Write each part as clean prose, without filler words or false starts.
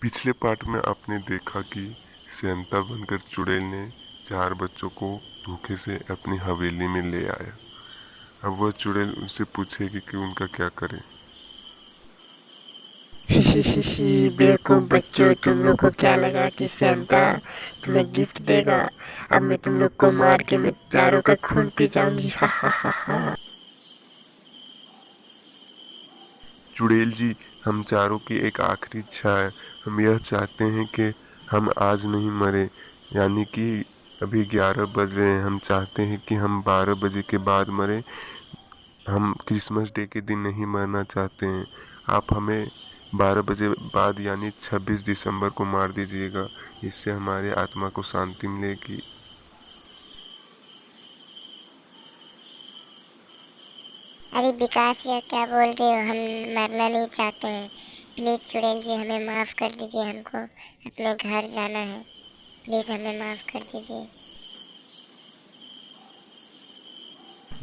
पिछले पार्ट में आपने देखा कि सेंता बनकर चुड़ैल ने 4 बच्चों को धोखे से अपनी हवेली में ले आया। अब वह चुड़ैल उनसे पूछेगी कि उनका क्या करे। ही बेवकूफ बच्चों, तुम लोग को क्या लगा कि सेंटा तुम्हें गिफ्ट देगा? अब मैं तुम लोग को मार के मैं चारों का खून पी जाऊंगी। हा हा हा हा। चुड़ैल जी, हम चारों की एक आखिरी इच्छा है। हम यह चाहते हैं कि हम आज नहीं मरे, यानी कि अभी 11 बज रहे हैं। हम चाहते हैं कि हम 12 बजे के बाद मरे। हम क्रिसमस डे के दिन नहीं मरना चाहते हैं। आप हमें 12 बजे बाद यानी 26 दिसंबर को मार दीजिएगा। इससे हमारे आत्मा को शांति मिलेगी। अरे विकास, ये क्या बोल रहे हो? हम मरना नहीं चाहते हैं। प्लीज़ चुड़ैल जी, हमें माफ़ कर दीजिए। हमको अपने घर जाना है। प्लीज़ हमें माफ़ कर दीजिए।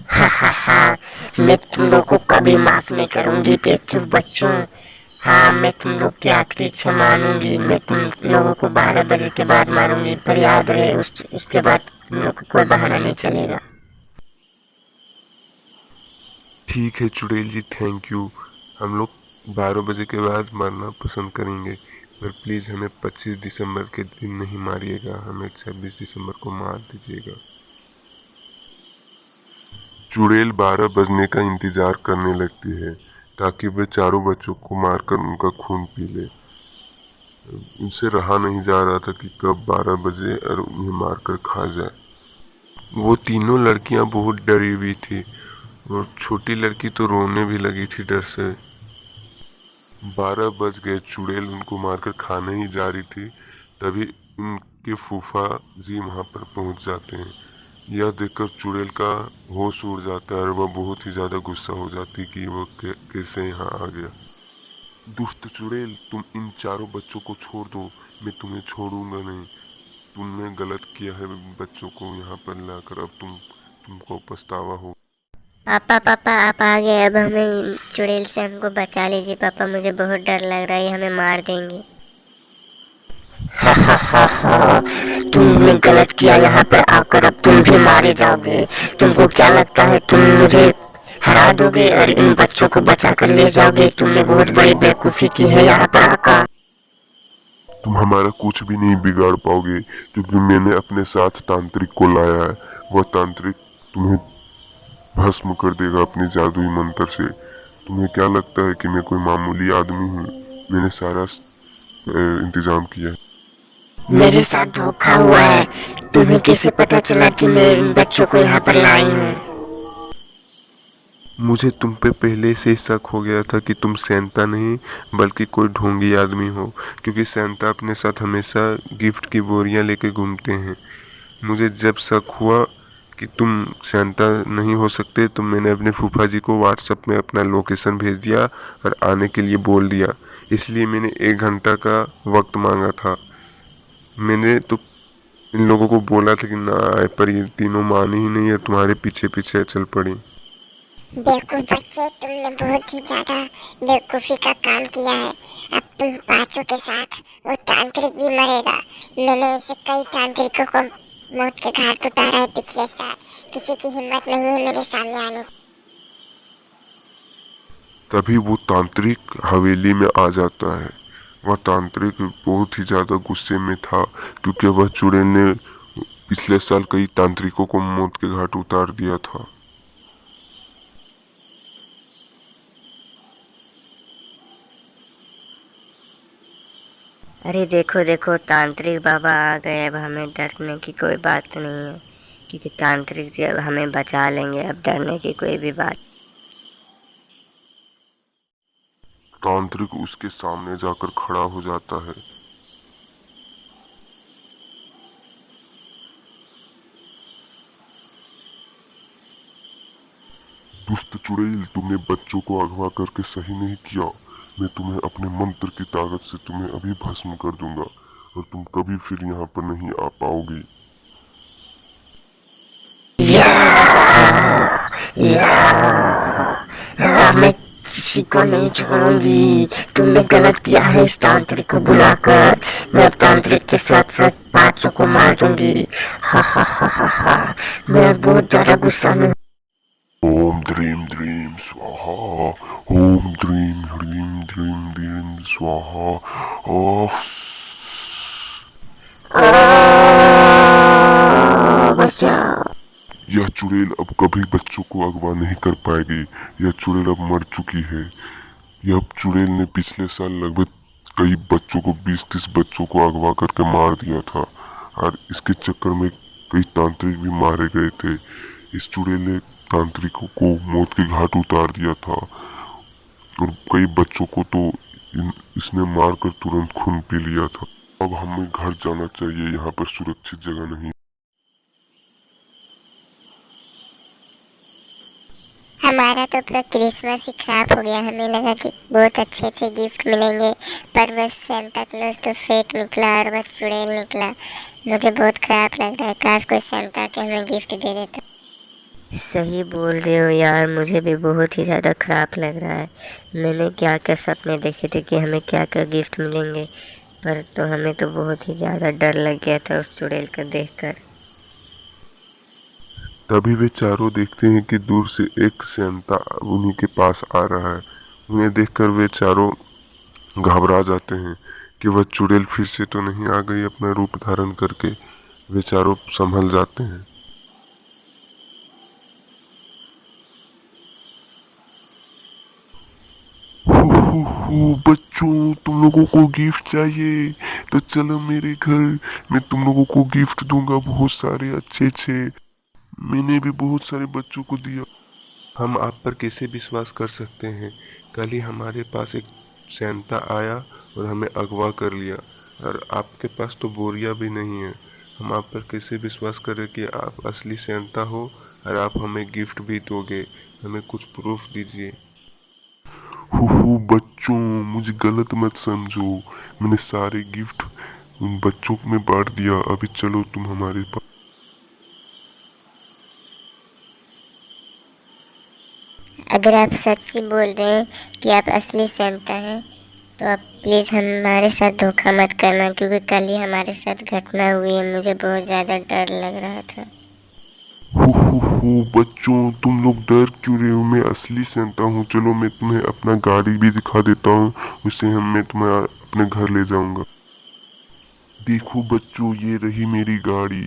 हा हा हा। मैं तुम लोग को कभी माफ नहीं करूंगी बेवकूफ बच्चों। हाँ, मैं तुम लोग की आखिरी इच्छा मानूंगी। मैं तुम लोगों को 12 बजे के बाद मारूंगी, पर याद रहे उसके बाद तुम लोग को कोई बहाना नहीं चलेगा। ठीक है चुड़ैल जी, थैंक यू। हम लोग 12 बजे के बाद मरना पसंद करेंगे, पर प्लीज़ हमें 25 दिसंबर के दिन नहीं मारिएगा। हमें 26 दिसंबर को मार दीजिएगा। चुड़ैल 12 बजने का इंतजार करने लगती है ताकि वे चारों बच्चों को मारकर उनका खून पी ले। उनसे रहा नहीं जा रहा था कि कब 12 बजे और उन्हें मारकर खा जाए। वो तीनों लड़कियां बहुत डरी हुई थी और छोटी लड़की तो रोने भी लगी थी डर से। 12 बज गए, चुड़ैल उनको मारकर खाने ही जा रही थी, तभी उनके फूफा जी वहां पर पहुंच जाते हैं। यह देखकर चुड़ैल का होश उड़ जाता है और वह बहुत ही ज्यादा गुस्सा हो जाती कि वह कैसे यहाँ आ गया। दुष्ट चुड़ैल, तुम इन चारों बच्चों को छोड़ दो। मैं तुम्हें छोड़ूंगा नहीं। तुमने गलत किया है बच्चों को यहाँ पर लाकर। अब तुमको पछतावा हो। पापा पापा, आप आ गए। अब हमें चुड़ैल से हमको बचा लीजिए पापा। मुझे बहुत डर लग रहा है, ये हमें मार देंगे। हा हा हा हा। तुमने गलत किया यहाँ पर आकर, अब तुम भी मारे जाओगे। तुमको क्या लगता है तुम मुझे हरा दोगे और इन बच्चों को बचा कर ले जाओगे? तुमने बहुत बड़ी बेवकूफी की है यहाँ पर आकर। तुम हमारा कुछ भी नहीं बिगाड़ पाओगे, क्योंकि मैंने अपने साथ तांत्रिक को लाया है। वह तांत्रिक तुम्हें भस्म कर देगा अपने जादुई मंत्र से। तुम्हें क्या लगता है कि मैं कोई मामूली आदमी हूँ? मैंने सारा इंतजाम किया है। मेरे साथ धोखा हुआ है। तुम्हें कैसे पता चला कि मैं इन बच्चों को यहाँ पर लाई हूँ? मुझे तुम पे पहले से ही शक हो गया था कि तुम सैंता नहीं बल्कि कोई ढोंगी आदमी हो, क्योंकि सैंता अपने साथ हमेशा गिफ्ट की बोरियां लेके घूमते हैं। मुझे जब शक हुआ कि तुम सैंता नहीं हो सकते, तो मैंने अपने फूफा जी को व्हाट्सएप में अपना लोकेशन भेज दिया और आने के लिए बोल दिया। इसलिए मैंने 1 घंटा का वक्त मांगा था। मैंने तो इन लोगों को बोला था कि ना आए, पर ये तीनों मानी ही नहीं है, तुम्हारे पीछे पीछे चल पड़ी। बेवकूफ बच्चे, तुमने बहुत ही ज्यादा बेवकूफी का काम किया है। अब तुम पांचों के साथ वो तांत्रिक भी मरेगा। मैंने ऐसे कई तांत्रिकों को मौत के घाट उतारा है पिछले साल। किसी की हिम्मत नहीं है मेरे सामने आने की। तभी वो तांत्रिक हवेली में आ जाता है। वह तांत्रिक बहुत ही ज्यादा गुस्से में था, क्योंकि वह चुड़ैल ने पिछले साल कई तांत्रिकों को मौत के घाट उतार दिया था। अरे देखो देखो, तांत्रिक बाबा आ गए। अब हमें डरने की कोई बात नहीं है, क्योंकि तांत्रिक जी अब हमें बचा लेंगे। अब डरने की कोई भी बात। तांत्रिक उसके सामने जाकर खड़ा हो जाता है। दुष्ट चुड़ैल, तुमने बच्चों को अगवा करके सही नहीं किया। मैं तुम्हें अपने मंत्र की ताकत से तुम्हें अभी भस्म कर दूंगा और तुम कभी फिर यहाँ पर नहीं आ पाओगी। या, या, मैं किसी को नहीं छोड़ूंगी। तुमने गलत किया है इस तांत्रिक को बुलाकर। मैं अब तांत्रिक के साथ साथ 500 को मार दूंगी। हा हा हा हा हा। मैं अब बहुत ज्यादा गुस्सा में। ओम द्रीम द्रीम स्वाहा। ओम द्रीम ह्रीम द्रीम द्रीम स्वाहा। ओह बचाओ। यह चुड़ैल अब कभी बच्चों को अगवा नहीं कर पाएगी। यह चुड़ैल अब मर चुकी है। यह चुड़ैल ने पिछले साल लगभग कई बच्चों को 20-30 बच्चों को अगवा करके मार दिया था और इसके चक्कर में कई तांत्रिक भी मारे गए थे। इस चुड़ैल ने तांत्रिकों को मौत के घाट उतार दिया था और कई बच्चों को तो इसने मारकर तुरंत खून पी लिया था। अब हमें घर जाना चाहिए, यहाँ पर सुरक्षित जगह नहीं। हमारा तो पूरा क्रिसमस ही खराब हो गया। हमें लगा कि बहुत अच्छे अच्छे गिफ्ट मिलेंगे, पर बस सेंटा क्लॉज तो फेक निकला और बस चुड़ैल निकला। मुझे बहुत खराब लग रहा है। काश कोई सेंटा के हमें गिफ्ट दे देता। सही बोल रहे हो यार, मुझे भी बहुत ही ज़्यादा ख़राब लग रहा है। मैंने क्या क्या सपने देखे थे कि हमें क्या क्या गिफ्ट मिलेंगे, पर तो हमें तो बहुत ही ज़्यादा डर लग गया था उस चुड़ैल को देखकर। तभी वे चारों देखते हैं कि दूर से एक सेंता उन्हीं के पास आ रहा है। उन्हें देखकर वे चारों घबरा जाते हैं कि वह चुड़ैल फिर से तो नहीं आ गई अपना रूप धारण करके। वे चारों संभल जाते हैं। बच्चों, तुम लोगों को गिफ्ट चाहिए तो चलो मेरे घर। मैं तुम लोगों को गिफ्ट दूंगा बहुत सारे अच्छे अच्छे। मैंने भी बहुत सारे बच्चों को दिया। हम आप पर कैसे विश्वास कर सकते हैं? कल ही हमारे पास एक सेंटा आया और हमें अगवा कर लिया और आपके पास तो बोरिया भी नहीं है। हम आप पर कैसे विश्वास करें कि आप असली सेंटा हो और आप हमें गिफ्ट भी दोगे? हमें कुछ प्रूफ दीजिए। बच्चों, मुझे गलत मत समझो। मैंने सारे गिफ्ट उन बच्चों में बांट दिया। अभी चलो तुम हमारे पास। अगर आप सच ही बोल रहे हैं कि आप असली सेंटा हैं, तो आप प्लीज़ हमारे साथ धोखा मत करना, क्योंकि कल ही हमारे साथ घटना हुई है। मुझे बहुत ज़्यादा डर लग रहा था। बच्चों, तुम लोग डर क्यों रहे हो? मैं असली सेंटा हूँ। चलो मैं तुम्हें अपना गाड़ी भी दिखा देता हूँ, उससे मैं तुम्हें अपने घर ले जाऊंगा। देखो बच्चों, ये रही मेरी गाड़ी।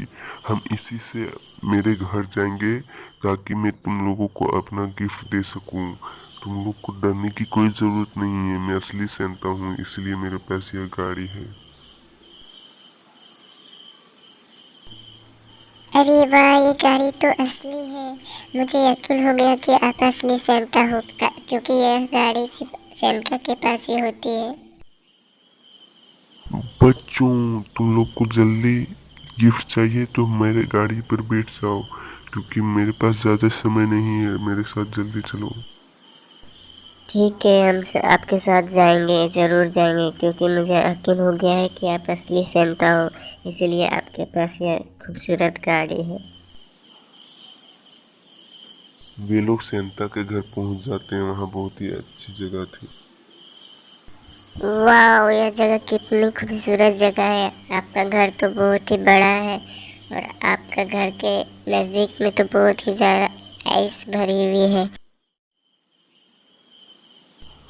हम इसी से मेरे घर जाएंगे ताकि मैं तुम लोगों को अपना गिफ्ट दे सकूं। तुम लोग को डरने की कोई ज़रूरत नहीं है। मैं असली सेंटा हूँ, इसलिए मेरे पास यह गाड़ी है। अरे वाह, ये गाड़ी तो असली है। मुझे यकीन हो गया कि आप असली सेंटा हो, क्योंकि यह गाड़ी सिर्फ सेंटा के पास ही होती है। बच्चों, तुम लोग को जल्दी गिफ्ट चाहिए तो मेरे गाड़ी पर बैठ जाओ, क्योंकि मेरे पास ज़्यादा समय नहीं है। मेरे साथ जल्दी चलो। ठीक है, हम आपके साथ जाएंगे, ज़रूर जाएंगे, क्योंकि मुझे यकीन हो गया है कि आप असली सेंटा हो, इसलिए आपके पास यह खूबसूरत गाड़ी है। वे लोग सेंटा के घर पहुंच जाते हैं। वहाँ बहुत ही अच्छी जगह थी। वाह, यह जगह कितनी खूबसूरत जगह है। आपका घर तो बहुत ही बड़ा है और आपका घर के नज़दीक में तो बहुत ही ज़्यादा आइस भरी हुई है।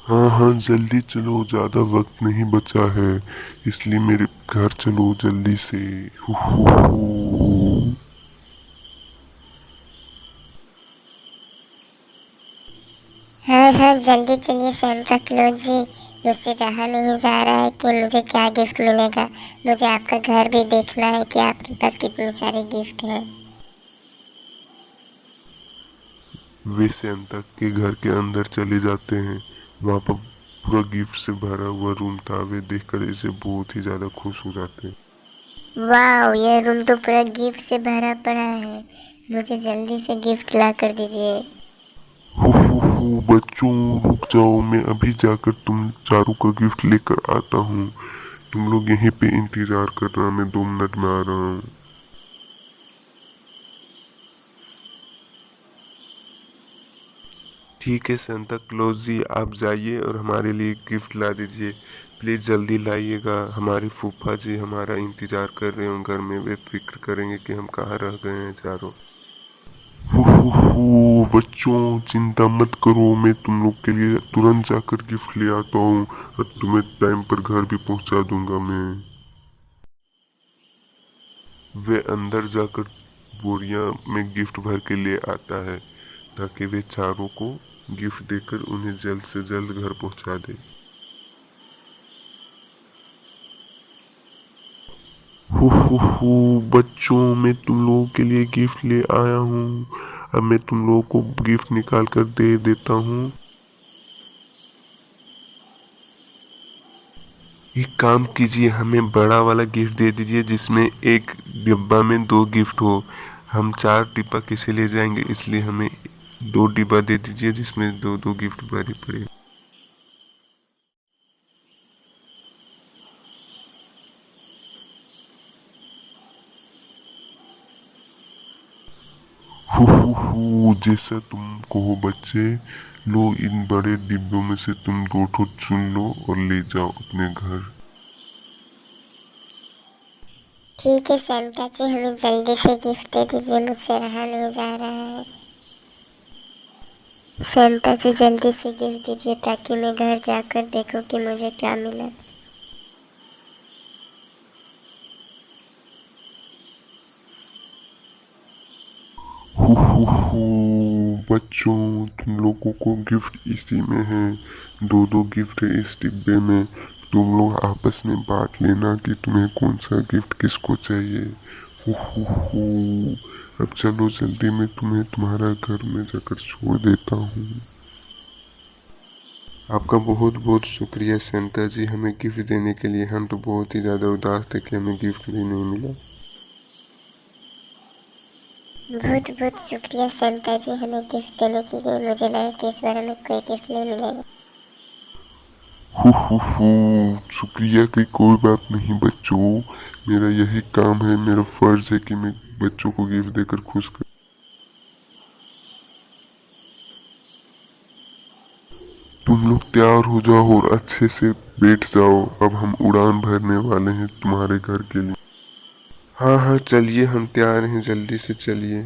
हाँ हाँ, जल्दी चलो, ज़्यादा वक्त नहीं बचा है, इसलिए मेरे घर चलो जल्दी से। हु। हाँ हाँ, जल्दी चलिए सेंटा क्लॉज जी। मुझसे रहा नहीं जा रहा है कि मुझे क्या गिफ्ट मिलेगा। मुझे आपका घर भी देखना है कि आपके पास कितने सारे गिफ्ट हैं। वे सेंटा के घर के अंदर चले जाते हैं। वहाँ पर पूरा गिफ्ट से भरा हुआ रूम था। वे देखकर इसे बहुत ही ज़्यादा खुश हो जाते हैं। वाह, यह रूम तो पूरा गिफ्ट से भरा पड़ा है। मुझे जल्दी से गिफ्ट ला कर दीजिए। बच्चों, रुक जाओ, मैं अभी जाकर तुम चारों का गिफ्ट लेकर आता हूँ। तुम लोग यहीं पे इंतजार करना, मैं 2 मिनट में आ रहा हूँ। ठीक है सांता क्लॉज जी, आप जाइए और हमारे लिए गिफ्ट ला दीजिए। प्लीज़ जल्दी लाइएगा, हमारी फूफा जी हमारा इंतज़ार कर रहे हैं घर में, वे फिक्र करेंगे कि हम कहाँ रह गए हैं चारों। बच्चों चिंता मत करो, मैं तुम लोग के लिए तुरंत जाकर गिफ्ट ले आता हूँ और तुम्हें टाइम पर घर भी पहुँचा दूंगा मैं। वे अंदर जाकर बोरिया में गिफ्ट भर के ले आता है ताकि वे चारों को गिफ्ट देकर उन्हें जल्द से जल्द घर पहुंचा दे। बच्चों मैं तुम लोगों के लिए गिफ्ट ले आया हूँ। अब मैं तुम लोगों को गिफ्ट निकाल कर दे देता हूँ। एक काम कीजिए, हमें बड़ा वाला गिफ्ट दे दीजिए जिसमें एक डिब्बा में 2 गिफ्ट हो। हम 4 डिब्बा कैसे ले जाएंगे, इसलिए हमें 2 डिब्बा दे दीजिए जिसमें 2-2 गिफ्ट भरे पड़े। जैसा तुम कहो बच्चे। लो इन बड़े डिब्बों में से तुम 2 ठो चुन लो और ले जाओ अपने घर। ठीक है सेंटा जी, हमें जल्दी से गिफ्ट दे दीजिए, मुझसे रहा नहीं जा रहा है। सेंटा जी जल्दी से गिफ्ट दीजिए ताकि मैं घर जाकर देखूं कि मुझे क्या मिला। बच्चों तुम लोगों को गिफ्ट इसी में है, 2-2 गिफ्ट है इस डिब्बे में। तुम लोग आपस में बांट लेना कि तुम्हें कौन सा गिफ्ट किसको चाहिए। अब चलो जल्दी, मैं तुम्हें तुम्हारा घर में जाकर छोड़ देता हूँ। आपका बहुत बहुत शुक्रिया सेंटा जी हमें गिफ्ट देने के लिए। हम तो बहुत ही ज़्यादा उदास थे कि हमें गिफ्ट भी नहीं मिला। बहुत बहुत शुक्रिया सेंटा जी हमें गिफ्ट देने के लिए। मुझे लगा कि इस बार हमें कोई गिफ्ट नहीं मिलेगा। शुक्रिया की कोई बात नहीं बच्चों, मेरा यही काम है, मेरा फर्ज है कि मैं बच्चों को गिफ्ट देकर खुश कर। तुम लोग तैयार हो जाओ और अच्छे से बैठ जाओ, अब हम उड़ान भरने वाले हैं तुम्हारे घर के लिए। हाँ हाँ चलिए, हम तैयार हैं, जल्दी से चलिए।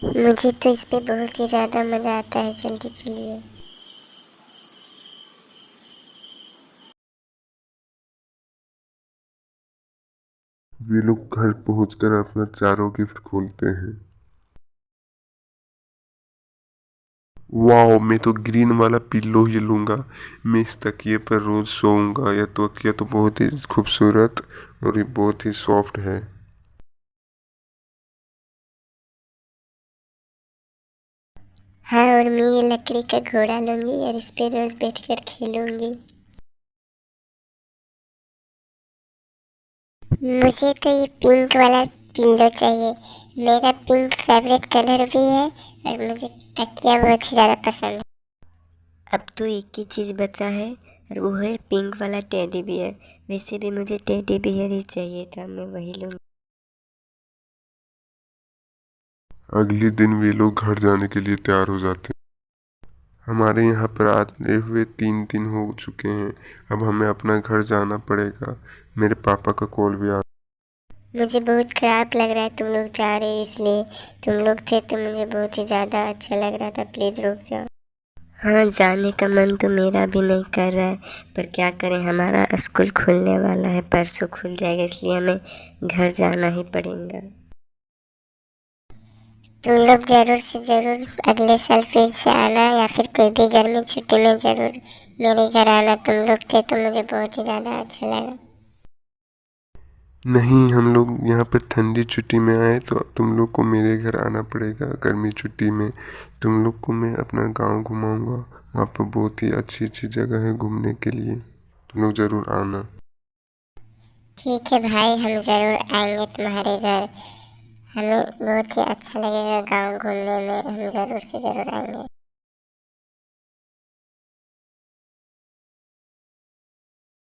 मुझे तो इस पे बहुत ही ज़्यादा मज़ा आता है, जल्दी चलिए। वे लोग घर पहुंचकर अपना चारों गिफ्ट खोलते हैं। वाह, मैं तो ग्रीन वाला पिल्लो ही लूंगा। मैं इस तकिए पर रोज सोऊंगा। यह तकिया तो बहुत ही खूबसूरत और ये बहुत ही सॉफ्ट है। हाँ, और मैं ये लकड़ी का घोड़ा लूंगी और इस पे रोज बैठकर खेलूंगी। मुझे तो ये पिंक वाला पिल्लो चाहिए। मेरा पिंक फेवरेट कलर भी है और मुझे तकिया बहुत ही ज़्यादा पसंद है। अब तो एक ही चीज़ बचा है और वो है पिंक वाला टेडी बियर। वैसे भी मुझे टेडी बियर ही चाहिए था, मैं वही लूँगी। अगले दिन वे लोग घर जाने के लिए तैयार हो जाते हैं। हमारे यहाँ पर आते हुए 3 दिन हो चुके हैं। अब हमें अपना घर जाना पड़ेगा। मेरे पापा का कॉल भी आ। मुझे बहुत ख़राब लग रहा है तुम लोग जा रहे हो इसलिए। तुम लोग थे तो मुझे बहुत ही ज़्यादा अच्छा लग रहा था, प्लीज़ रुक जाओ। हाँ, जाने का मन तो मेरा भी नहीं कर रहा है, पर क्या करें, हमारा स्कूल खुलने वाला है, परसों खुल जाएगा, इसलिए हमें घर जाना ही पड़ेगा। तुम लोग ज़रूर से ज़रूर अगले साल फिर से आना या फिर कोई भी गर्मी छुट्टी में ज़रूर मेरे घर आना। तुम लोग थे तो मुझे बहुत ही ज़्यादा अच्छा लगा। नहीं, हम लोग यहाँ पर ठंडी छुट्टी में आए तो तुम लोग को मेरे घर आना पड़ेगा। गर्मी छुट्टी में तुम लोग को मैं अपना गांव घुमाऊंगा। वहाँ पर बहुत ही अच्छी अच्छी जगह है घूमने के लिए, तुम लोग ज़रूर आना। ठीक है भाई, हम ज़रूर आएंगे तुम्हारे घर। हमें बहुत ही अच्छा लगेगा गांव घूमने में, हम ज़रूर से ज़रूर आएंगे।